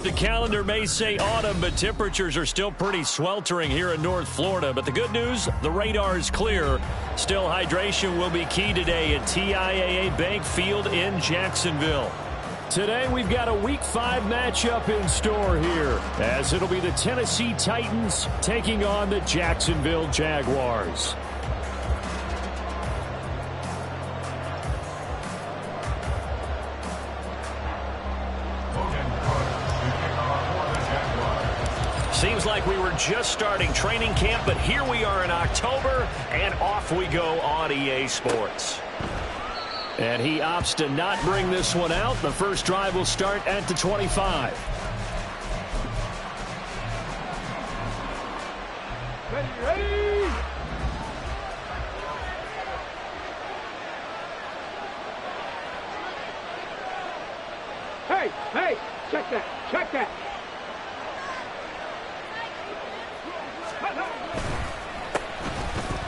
The calendar may say autumn, but temperatures are still pretty sweltering here in North Florida. But the good news, the radar is clear. Still, hydration will be key today at TIAA Bank Field in Jacksonville. Today, we've got a Week 5 matchup in store here, as it'll be the Tennessee Titans taking on the Jacksonville Jaguars. Seems like we were just starting training camp, but here we are in October, and off we go on EA Sports. And he opts to not bring this one out. The first drive will start at the 25. Ready! Hey, check that.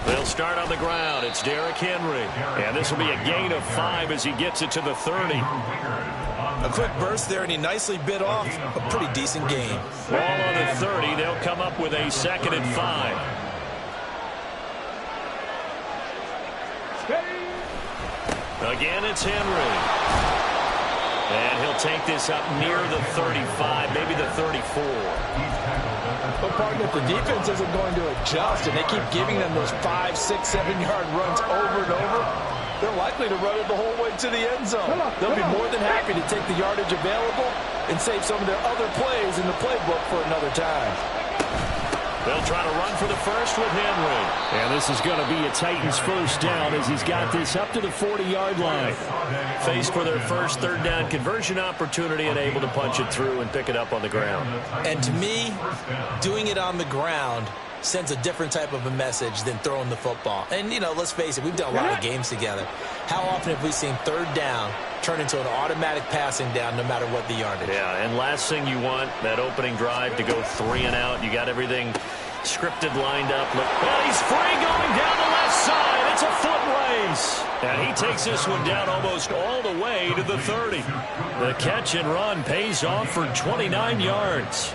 They'll start on the ground. It's Derrick Henry. And this will be a gain of 5 as he gets it to the 30. A quick burst there, and he nicely bit off a pretty decent gain. Ball on the 30. They'll come up with a 2nd and 5. Again, it's Henry. And he'll take this up near the 35, maybe the 34. But partner, if the defense isn't going to adjust and they keep giving them those 5, 6, 7-yard runs over and over, they're likely to run it the whole way to the end zone. They'll be more than happy to take the yardage available and save some of their other plays in the playbook for another time. They'll try to run for the first with Henry. And this is going to be a Titans first down as he's got this up to the 40-yard line. Faced for their first third down conversion opportunity and able to punch it through and pick it up on the ground. And to me, doing it on the ground sends a different type of a message than throwing the football. And, you know, let's face it, we've done a lot of games together. How often have we seen third down turn into an automatic passing down no matter what the yardage? Yeah, and last thing you want, that opening drive to go 3 and out. You got everything scripted, lined up. Well, he's free going down the left side. It's a foot race. And he takes this one down almost all the way to the 30. The catch and run pays off for 29 yards.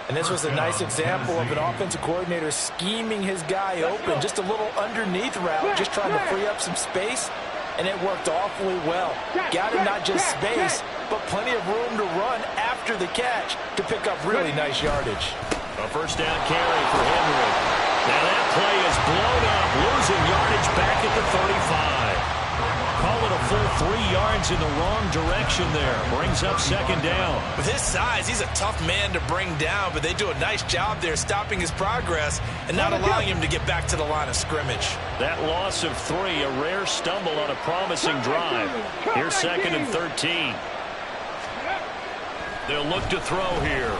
And this was a nice example of an offensive coordinator scheming his guy open. Just a little underneath route, just trying to free up some space, and it worked awfully well. Got him not just space, but plenty of room to run after the catch to pick up really nice yardage. A first down carry for Henry. Now that play is blown up, losing yardage back at the 35. Call it a full 3 yards in the wrong direction there. Brings up 2nd down. With his size, he's a tough man to bring down, but they do a nice job there stopping his progress and not allowing him to get back to the line of scrimmage. That loss of 3, a rare stumble on a promising drive. Here's 2nd and 13. They'll look to throw here.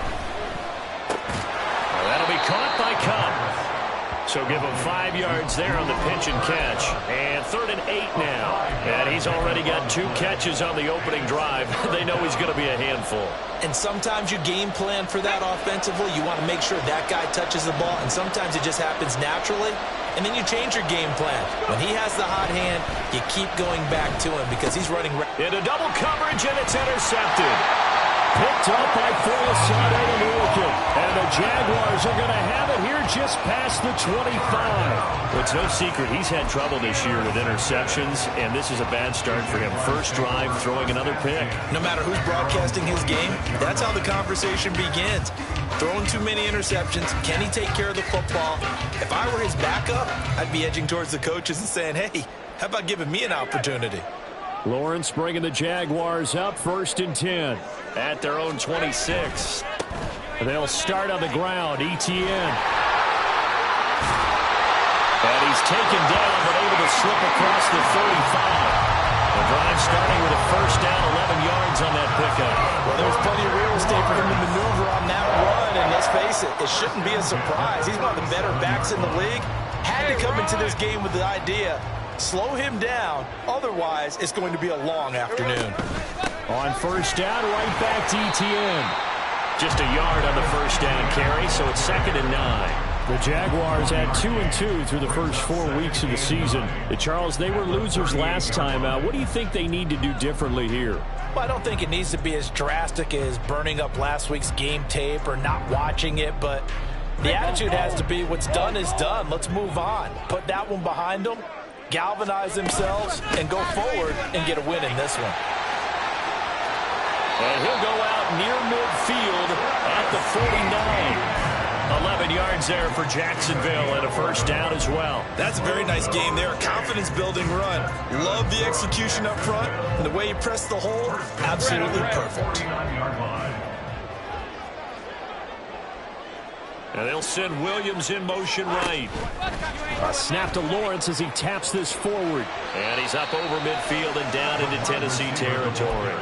That'll be caught by Cup. So give him 5 yards there on the pitch and catch. And 3rd and 8 now. And he's already got 2 catches on the opening drive. They know he's going to be a handful. And sometimes you game plan for that offensively. You want to make sure that guy touches the ball. And sometimes it just happens naturally. And then you change your game plan. When he has the hot hand, you keep going back to him because he's running. Into double coverage, and it's intercepted. Picked up by Forsythe and Wilkin. And the Jaguars are going to have it here just past the 25. It's no secret he's had trouble this year with interceptions, and this is a bad start for him. First drive, throwing another pick. No matter who's broadcasting his game, that's how the conversation begins. Throwing too many interceptions. Can he take care of the football? If I were his backup, I'd be edging towards the coaches and saying, hey, how about giving me an opportunity? Lawrence bringing the Jaguars up 1st and 10 at their own 26. They'll start on the ground. Etienne. And he's taken down but able to slip across the 35. The drive starting with a first down, 11 yards on that pickup. Well, there's plenty of real estate for him to maneuver on that run, and let's face it, it shouldn't be a surprise. He's one of the better backs in the league. Had to come into this game with the idea, slow him down, otherwise it's going to be a long afternoon. On first down, right back to Etienne. Just a yard on the first down carry, so it's 2nd and 9. The Jaguars had 2-2 through the first 4 weeks of the season. Charles, they were losers last time. What do you think they need to do differently here? Well, I don't think it needs to be as drastic as burning up last week's game tape or not watching it, but the attitude has to be what's done is done. Let's move on. Put that one behind them, galvanize themselves, and go forward and get a win in this one. And he'll go out near midfield at the 49. 11 yards there for Jacksonville and a first down as well. That's a very nice game there. Confidence-building run. Love the execution up front. And the way he pressed the hole, absolutely perfect. And they'll send Williams in motion right. A snap to Lawrence as he taps this forward. And he's up over midfield and down into Tennessee territory.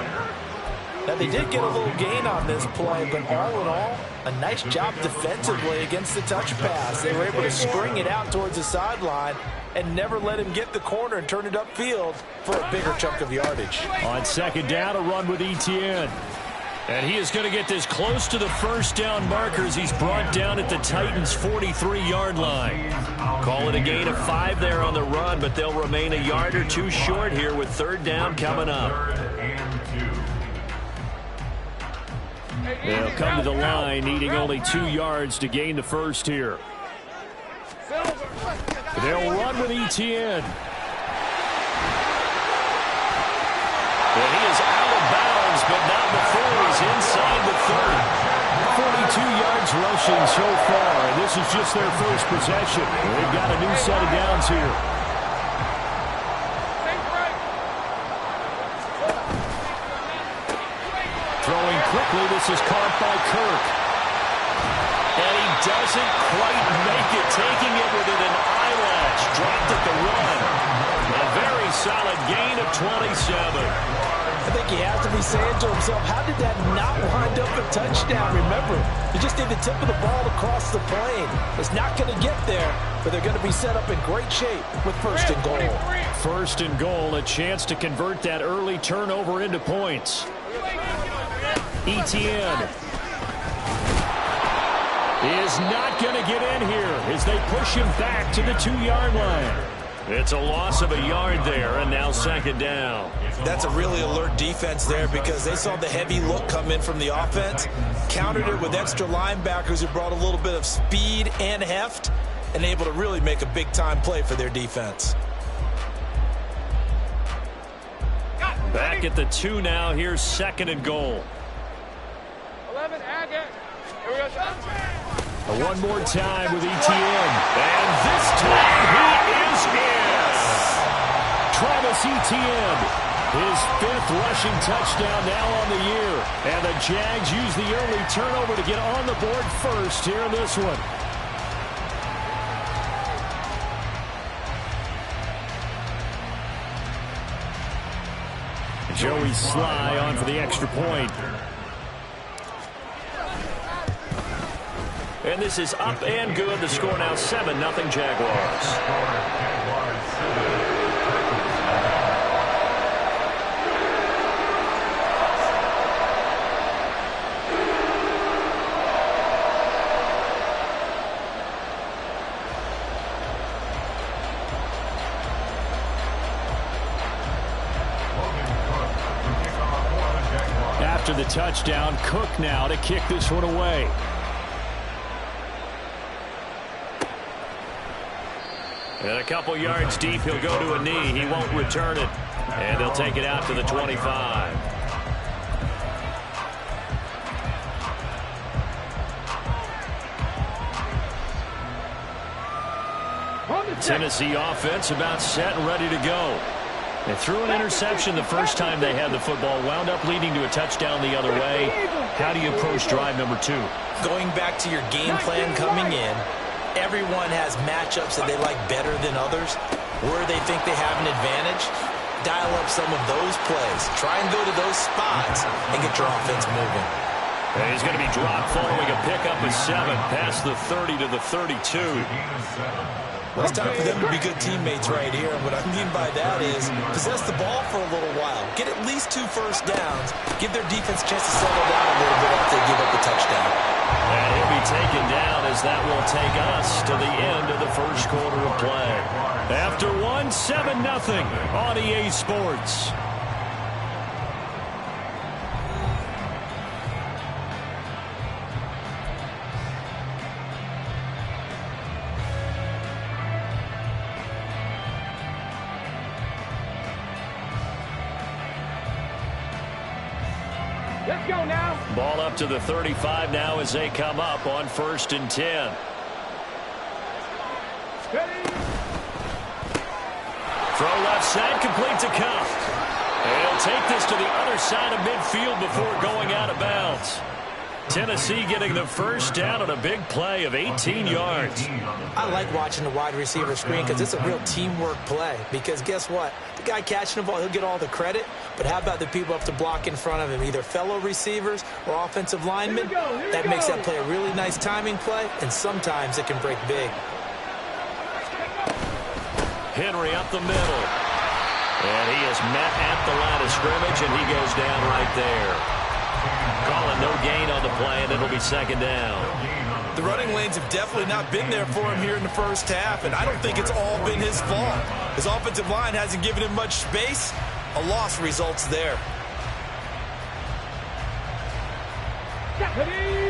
Now, they did get a little gain on this play, but all in all, a nice job defensively against the touch pass. They were able to string it out towards the sideline and never let him get the corner and turn it upfield for a bigger chunk of yardage. On second down, a run with Etienne. And he is going to get this close to the first down markers. He's brought down at the Titans' 43-yard line. Call it a gain of 5 there on the run, but they'll remain a yard or two short here with third down coming up. They'll come to the line, needing only 2 yards to gain the first here. They'll run with Etienne. And he is out of bounds, but not before he's inside the 30. 42 yards rushing so far, and this is just their first possession. They've got a new set of downs here. Throwing quickly, this is caught by Kirk. And he doesn't quite make it, taking it within an eyelash. Dropped at the run. A very solid gain of 27. I think he has to be saying to himself, how did that not wind up a touchdown? Remember, he just did the tip of the ball across the plane. It's not going to get there, but they're going to be set up in great shape with first and goal. First and goal, a chance to convert that early turnover into points. Etienne is not going to get in here as they push him back to the 2-yard line. It's a loss of a yard there, and now second down. That's a really alert defense there because they saw the heavy look come in from the offense, countered it with extra linebackers who brought a little bit of speed and heft, and able to really make a big-time play for their defense. Back at the 2 now. Here's second and goal. 11, Agate. Here we go. One more time with Etienne. And this time he is in. Travis Etienne, his 5th rushing touchdown now on the year. And the Jags use the early turnover to get on the board first here in this one. Joey Sly on for the extra point. And this is up and good. The score now 7-0 Jaguars. After the touchdown, Cook now to kick this one away. And a couple yards deep, he'll go to a knee. He won't return it. And they'll take it out to the 25. Tennessee offense about set and ready to go. They threw an interception the first time they had the football, wound up leading to a touchdown the other way. How do you approach drive number 2? Going back to your game plan coming in, everyone has matchups that they like better than others. Where they think they have an advantage, dial up some of those plays. Try and go to those spots and get your offense moving. And he's going to be dropped following a pickup of 7 past the 30 to the 32. Well, it's time for them to be good teammates right here. And what I mean by that is possess the ball for a little while. Get at least 2 first downs. Give their defense a chance to settle down a little bit after they give up the touchdown. And he'll be taken down as that will take us to the end of the first quarter of play. After one, 7-0 on EA Sports. Let's go now. Ball up to the 35 now as they come up on 1st and 10. Ready. Throw left side, complete to Cup. And he'll take this to the other side of midfield before going out of bounds. Tennessee getting the first down on a big play of 18 yards. I like watching the wide receiver screen because it's a real teamwork play. Because guess what? The guy catching the ball, he'll get all the credit. But how about the people up to block in front of him, either fellow receivers or offensive linemen? That makes that play a really nice timing play, and sometimes it can break big. Henry up the middle. And he is met at the line of scrimmage, and he goes down right there. Calling no gain on the play, and it'll be 2nd down. The running lanes have definitely not been there for him here in the first half, and I don't think it's all been his fault. His offensive line hasn't given him much space. A loss results there.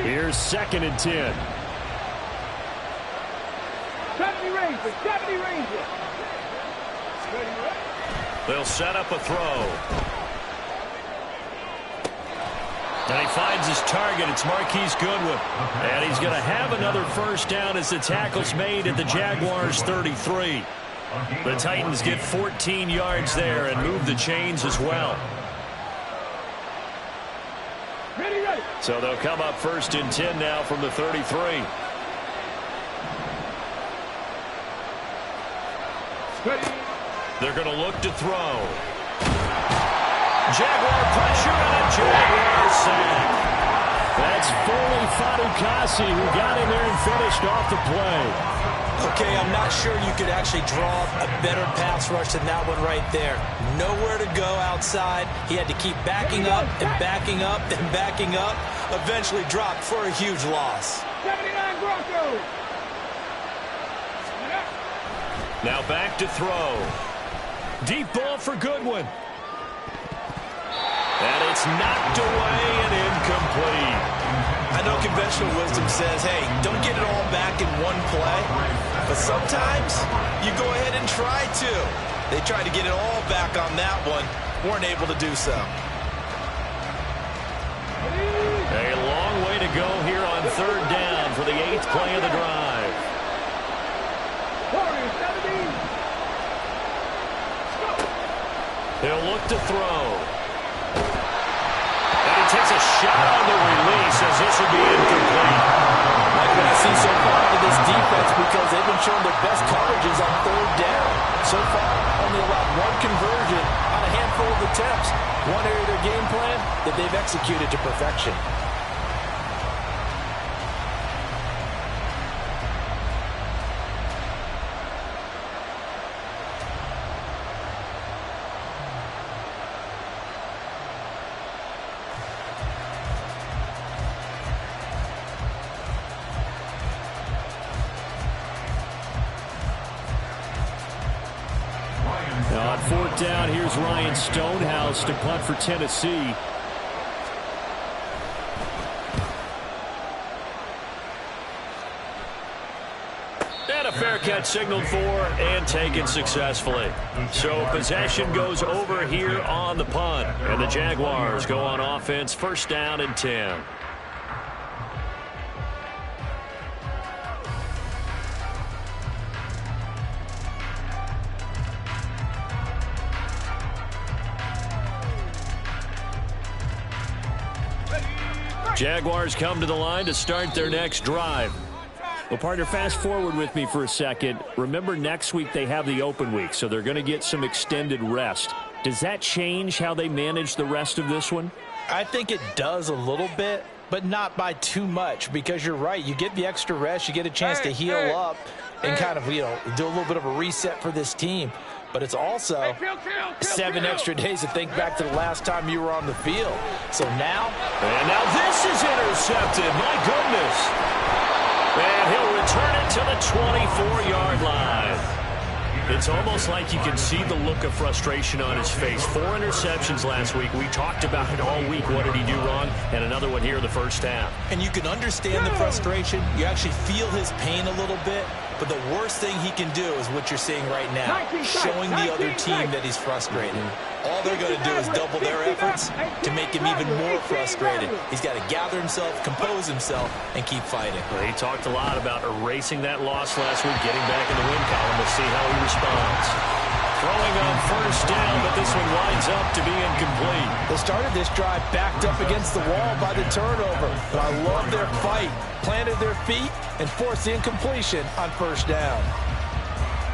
Here's 2nd and 10. 70 Rangers. 70 Rangers. They'll set up a throw. And he finds his target. It's Marquise Goodwin. And he's going to have another first down as the tackle's made at the Jaguars' 33. The Titans get 14 yards there and move the chains as well. Ready, ready. So they'll come up 1st and 10 now from the 33. Ready. They're going to look to throw. Jaguar pressure and a Jaguar sack. That's Foley Fadukasi who got in there and finished off the play. Okay, I'm not sure you could actually draw a better pass rush than that one right there. Nowhere to go outside. He had to keep backing up and backing up and backing up. Eventually dropped for a huge loss. 79 Broncos. Now back to throw. Deep ball for Goodwin. And it's knocked away and incomplete. I know conventional wisdom says, hey, don't get it all back in one play. But sometimes you go ahead and try to. They tried to get it all back on that one. Weren't able to do so. A long way to go here on 3rd down for the 8th play of the drive. He'll look to throw. And he takes a shot on the release as this will be incomplete. Like what I see so far in this defense, because they've been showing their best coverages on 3rd down. So far, only allowed one conversion on a handful of attempts. One area of their game plan that they've executed to perfection. On 4th down, here's Ryan Stonehouse to punt for Tennessee. And a fair catch signaled for and taken successfully. So possession goes over here on the punt. And the Jaguars go on offense, 1st down and 10. Jaguars come to the line to start their next drive. Well, partner, fast forward with me for a second. Remember, next week they have the open week, so they're going to get some extended rest. Does that change how they manage the rest of this one? I think it does a little bit, but not by too much, because you're right. You get the extra rest. You get a chance to heal up and kind of, do a little bit of a reset for this team. But it's also 7 extra days to think back to the last time you were on the field. So now. And now this is intercepted. My goodness. And he'll return it to the 24-yard line. It's almost like you can see the look of frustration on his face. 4 interceptions last week. We talked about it all week. What did he do wrong? And another one here in the first half. And you can understand the frustration. You actually feel his pain a little bit. But the worst thing he can do is what you're seeing right now, showing the other team that he's frustrated. All they're going to do is double their efforts to make him even more frustrated. He's got to gather himself, compose himself, and keep fighting. Well, he talked a lot about erasing that loss last week, getting back in the win column. We'll see how he responds. Throwing on first down, but this one winds up to be incomplete. They started this drive backed up against the wall by the turnover. But I love their fight. Planted their feet and forced the incompletion on first down.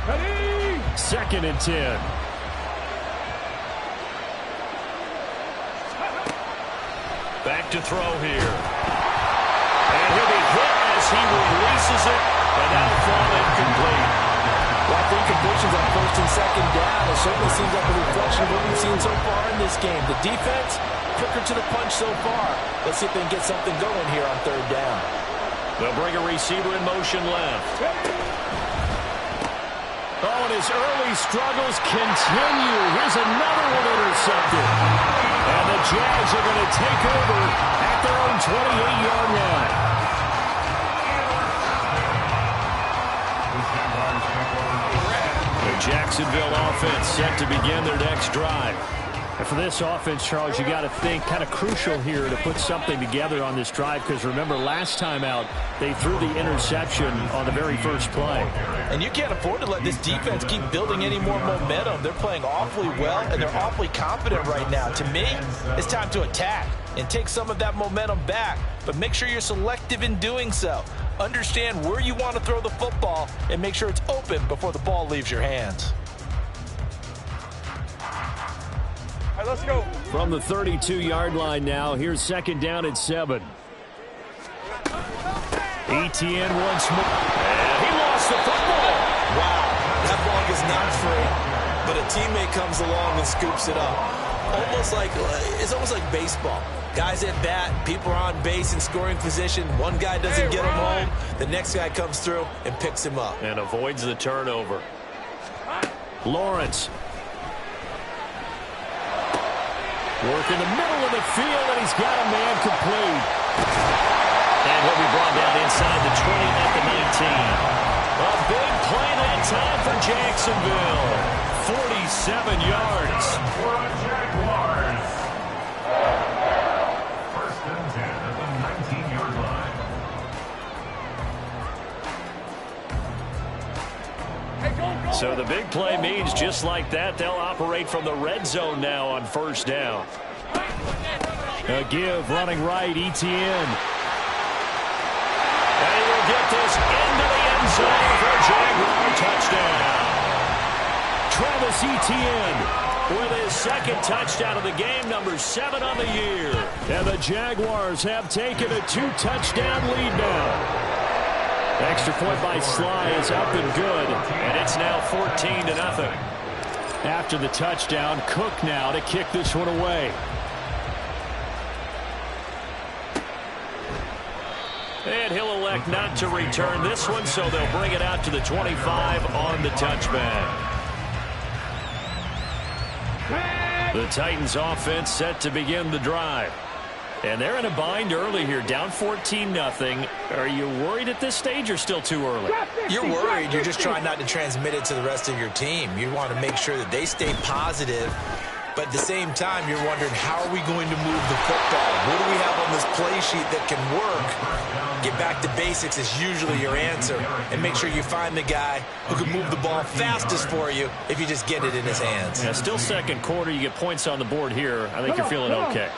Ready? 2nd and 10. Back to throw here. And he'll be hit as he releases it. And that'll fall incomplete. Well, I think completions on first and second down. It certainly seems like a reflection of what we've seen so far in this game. The defense, quicker to the punch so far. Let's see if they can get something going here on third down. They'll bring a receiver in motion left. Oh, and his early struggles continue. Here's another one intercepted. And the Jags are going to take over at their own 28-yard line. The Jacksonville offense set to begin their next drive. And for this offense, Charles, you got to think kind of crucial here to put something together on this drive, because remember last time out they threw the interception on the very first play. And you can't afford to let this defense keep building any more momentum. They're playing awfully well, and they're awfully confident right now. To me, it's time to attack and take some of that momentum back, but make sure you're selective in doing so. Understand where you want to throw the football and make sure it's open before the ball leaves your hands. All right, let's go. From the 32-yard line now, here's 2nd down and 7. Etienne once more. And he lost the football. Wow, that ball was not free, but a teammate comes along and scoops it up. It's almost like baseball. Guys at bat, people are on base in scoring position. One guy doesn't get him home. The next guy comes through and picks him up. And avoids the turnover. Lawrence. Work in the middle of the field, and he's got a man complete. And he'll be brought down inside the 20 at the 19. A big play that time for Jacksonville. 47 yards. Jaguars. First and 10 at the 19-yard line. Hey, go. So the big play means just like that, they'll operate from the red zone now on first down. A give running right, Etienne. And he will get this into the end zone for a Jaguar touchdown. Travis Etienne with his 2nd touchdown of the game, number 7 on the year. And the Jaguars have taken a 2-touchdown lead now. Extra point by Sly is up and good, and it's now 14-0. After the touchdown, Cook now to kick this one away. And he'll elect not to return this one, so they'll bring it out to the 25 on the touchback. The Titans offense set to begin the drive. And they're in a bind early here, down 14-0. Are you worried at this stage or still too early? You're worried. You're just trying not to transmit it to the rest of your team. You want to make sure that they stay positive. But at the same time, you're wondering, how are we going to move the football? What do we have on this play sheet that can work? Get back to basics is usually your answer. And make sure you find the guy who can move the ball fastest for you if you just get it in his hands. Yeah, still second quarter. You get points on the board here. I think you're feeling okay.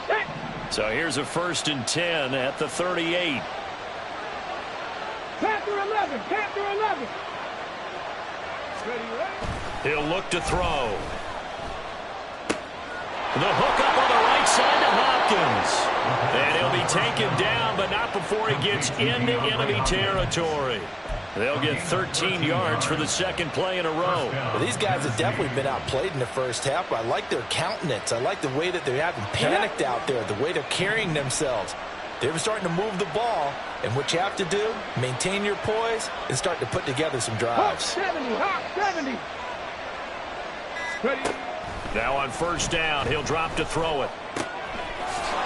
So here's a 1st and 10 at the 38. Panther 11. Panther 11. Ready. He'll look to throw. The hook up on the right side to Hopkins. And he'll be taken down, but not before he gets into enemy territory. They'll get 13 yards for the 2nd play in a row. Well, these guys have definitely been outplayed in the first half, but I like their countenance. I like the way that they haven't panicked out there, the way they're carrying themselves. They're starting to move the ball, and what you have to do, maintain your poise and start to put together some drives. 70, 70. Ready. Now on first down, he'll drop to throw it.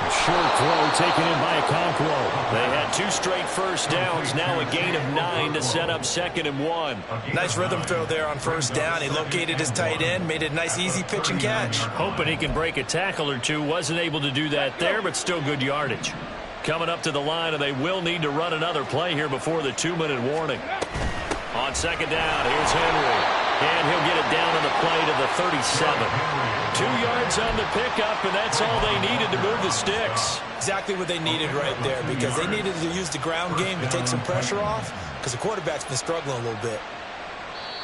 A short throw taken in by Okonkwo. They had 2 straight first downs, now a gain of 9 to set up 2nd and 1. Nice rhythm throw there on first down. He located his tight end, made it a nice easy pitch and catch. Hoping he can break a tackle or two. Wasn't able to do that there, but still good yardage. Coming up to the line, and they will need to run another play here before the 2-minute warning. On second down, here's Henry. And he'll get it down on the play to the 37. 2 yards on the pickup, and that's all they needed to move the sticks. Exactly what they needed right there, because they needed to use the ground game to take some pressure off, because the quarterback's been struggling a little bit.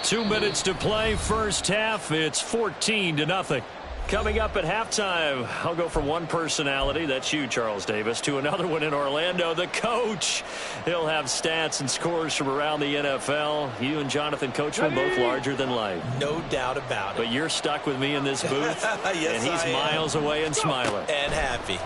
2 minutes to play, first half. It's 14-0. Coming up at halftime, I'll go from one personality, that's you, Charles Davis, to another one in Orlando, the coach. He'll have stats and scores from around the NFL. You and Jonathan Coachman both larger than life. No doubt about it. But you're stuck with me in this booth, yes, and he's miles away and smiling. And happy.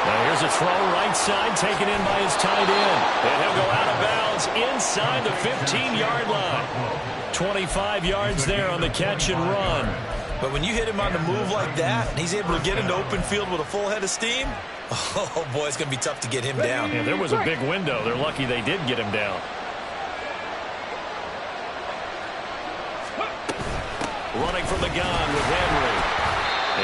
Now here's a throw right side taken in by his tight end. And he'll go out of bounds inside the 15-yard line. 25 yards there on the catch and run. But when you hit him on the move like that, and he's able to get into open field with a full head of steam, oh boy, it's going to be tough to get him down. Yeah, there was a big window. They're lucky they did get him down. Running from the gun with Henry.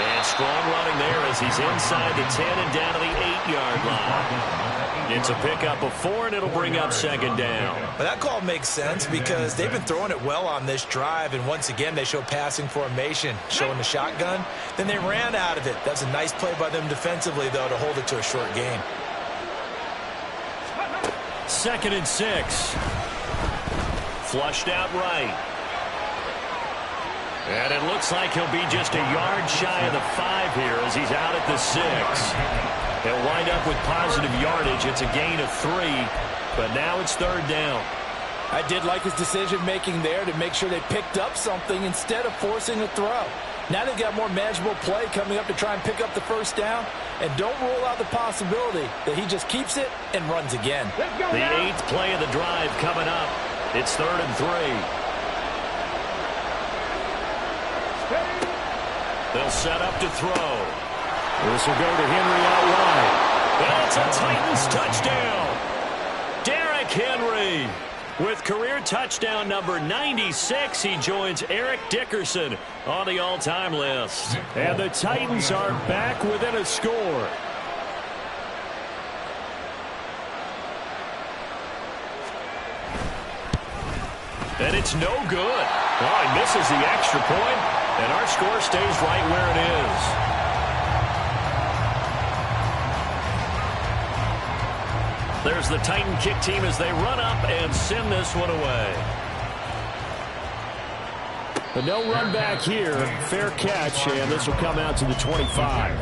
And strong running there as he's inside the 10 and down to the 8-yard line. It's a pickup of 4, and it'll bring up second down. But that call makes sense because they've been throwing it well on this drive, and once again they show passing formation, showing the shotgun. Then they ran out of it. That's a nice play by them defensively, though, to hold it to a short gain. 2nd and 6. Flushed out right. And it looks like he'll be just a yard shy of the 5 here as he's out at the 6. He'll wind up with positive yardage. It's a gain of 3, but now it's 3rd down. I did like his decision-making there to make sure they picked up something instead of forcing a throw. Now they've got more manageable play coming up to try and pick up the first down, and don't rule out the possibility that he just keeps it and runs again. The 8th play of the drive coming up. It's 3rd and 3. They'll set up to throw. This will go to Henry out wide. That's a Titans touchdown. Derrick Henry with career touchdown number 96. He joins Eric Dickerson on the all-time list. And the Titans are back within a score. And it's no good. Oh, he misses the extra point, and our score stays right where it is. There's the Titan kick team as they run up and send this one away. But no run back here. Fair catch, and this will come out to the 25.